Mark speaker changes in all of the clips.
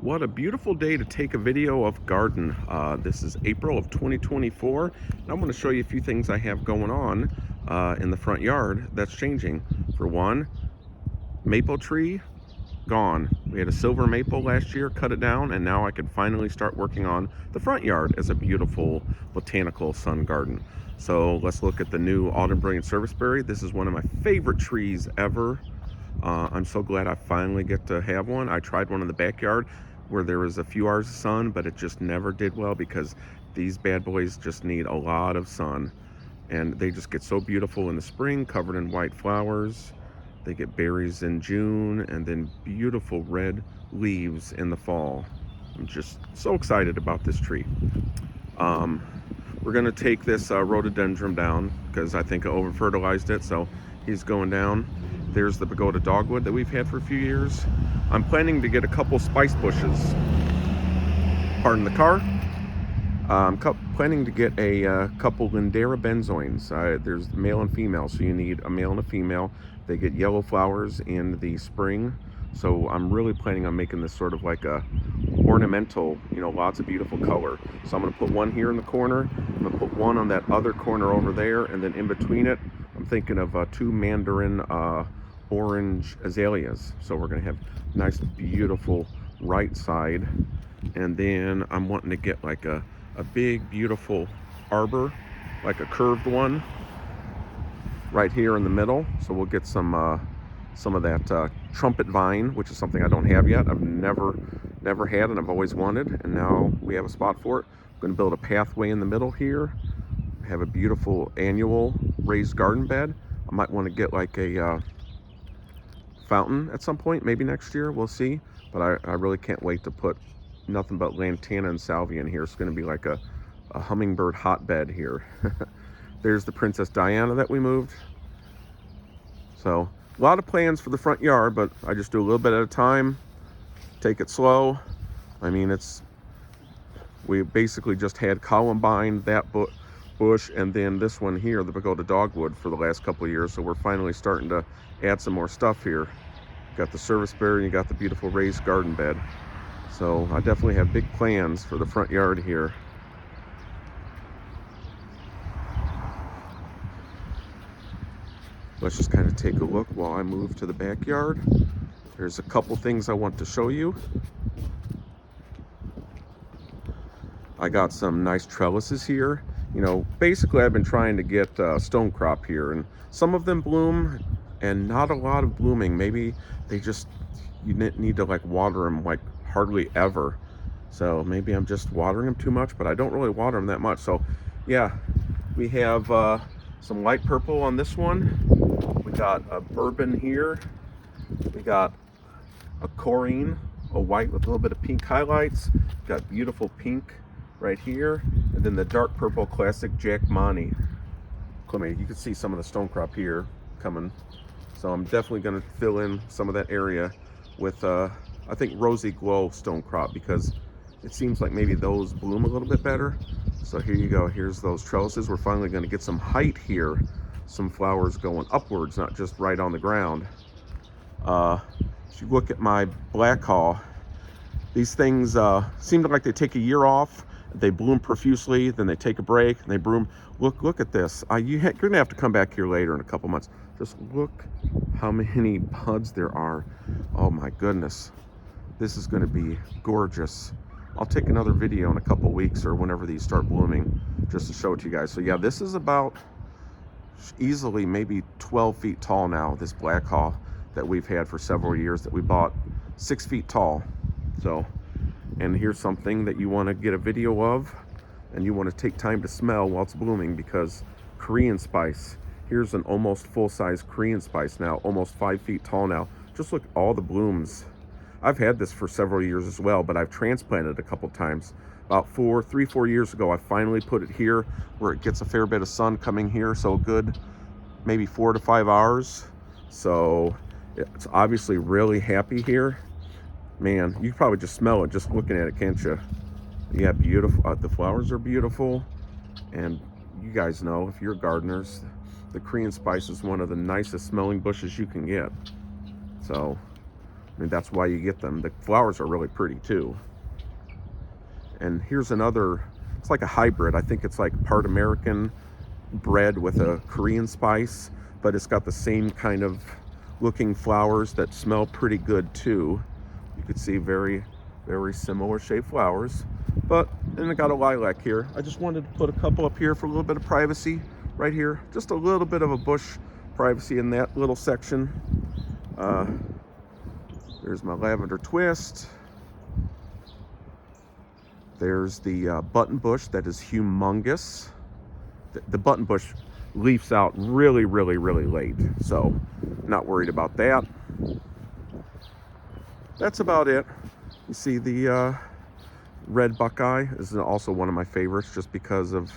Speaker 1: What a beautiful day to take a video of garden. This is April of 2024, and I'm going to show you a few things I have going on in the front yard that's changing. For one, maple tree, gone. We had a silver maple last year, cut it down, and now I can finally start working on the front yard as a beautiful botanical sun garden. So let's look at the new autumn brilliant serviceberry. This is one of my favorite trees ever. I'm so glad I finally get to have one. I tried one in the backyard where there was a few hours of sun, but it just never did well because these bad boys just need a lot of sun. And they just get so beautiful in the spring, covered in white flowers. They get berries in June and then beautiful red leaves in the fall. I'm just so excited about this tree. We're gonna take this rhododendron down because I think I over-fertilized it, so he's going down. There's the pagoda dogwood that we've had for a few years. I'm planning to get a couple spice bushes. Pardon the car. I'm planning to get a couple Lindera benzoins. There's male and female, so you need a male and a female. They get yellow flowers in the spring, so I'm really planning on making this sort of like a ornamental, lots of beautiful color. So I'm going to put one here in the corner. I'm going to put one on that other corner over there, and then in between it, I'm thinking of two mandarin orange azaleas. So we're going to have nice, beautiful right side, and then I'm wanting to get like a big, beautiful arbor, like a curved one, right here in the middle. So we'll get some of that trumpet vine, which is something I don't have yet. I've never had, and I've always wanted, and now we have a spot for it. I'm going to build a pathway in the middle here, have a beautiful annual raised garden bed. I might want to get like a fountain at some point, maybe next year, we'll see. But I really can't wait to put nothing but lantana and salvia in here. It's going to be like a hummingbird hotbed here. There's the Princess Diana that we moved. So a lot of plans for the front yard, but I just do a little bit at a time, take it slow. I mean, we basically just had columbine, that bush, and then this one here, the pagoda dogwood, for the last couple of years. So we're finally starting to add some more stuff here. Got the serviceberry, and you got the beautiful raised garden bed. So I definitely have big plans for the front yard here. Let's just kind of take a look while I move to the backyard. There's a couple things I want to show you. I got some nice trellises here. Basically I've been trying to get stone crop here, and some of them bloom and not a lot of blooming. Maybe you need to like water them like hardly ever. So maybe I'm just watering them too much, but I don't really water them that much. So yeah, we have some light purple on this one. We got a bourbon here. We got a corine, a white with a little bit of pink highlights. Got beautiful pink right here, and then the dark purple classic Jack Monty. You can see some of the stone crop here coming. So I'm definitely going to fill in some of that area with I think Rosy Glow stone crop, because it seems like maybe those bloom a little bit better. So here you go. Here's those trellises. We're finally going to get some height here, some flowers going upwards, not just right on the ground. If you look at my black haw, these things seem like they take a year off. They bloom profusely, then they take a break, and they bloom. Look at this. You're gonna have to come back here later in a couple months. Just look how many buds there are. Oh my goodness, this is going to be gorgeous. I'll take another video in a couple weeks or whenever these start blooming, just to show it to you guys. So yeah, this is about easily maybe 12 feet tall now, this black haw that we've had for several years, that we bought 6 feet tall. So, and here's something that you want to get a video of, and you want to take time to smell while it's blooming, because Korean spice. Here's an almost full-size Korean spice now, almost 5 feet tall now. Just look at all the blooms. I've had this for several years as well, but I've transplanted it a couple times. About 3-4 years ago, I finally put it here where it gets a fair bit of sun coming here, so good, maybe 4 to 5 hours. So it's obviously really happy here. Man, you can probably just smell it just looking at it, can't you? Yeah, beautiful. The flowers are beautiful, and you guys know, if you're gardeners, the Korean spice is one of the nicest smelling bushes you can get. So I mean, that's why you get them. The flowers are really pretty too. And here's another, it's like a hybrid. I think it's like part American bred with a Korean spice, but it's got the same kind of looking flowers that smell pretty good too. You could see very, very similar shaped flowers. But then I got a lilac here. I just wanted to put a couple up here for a little bit of privacy right here. Just a little bit of a bush privacy in that little section. There's my lavender twist. There's the button bush that is humongous. The button bush leaves out really, really, really late, so not worried about that. That's about it. You see the red buckeye is also one of my favorites just because of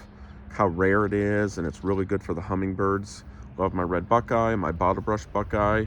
Speaker 1: how rare it is, and it's really good for the hummingbirds. Love my red buckeye, my bottlebrush buckeye.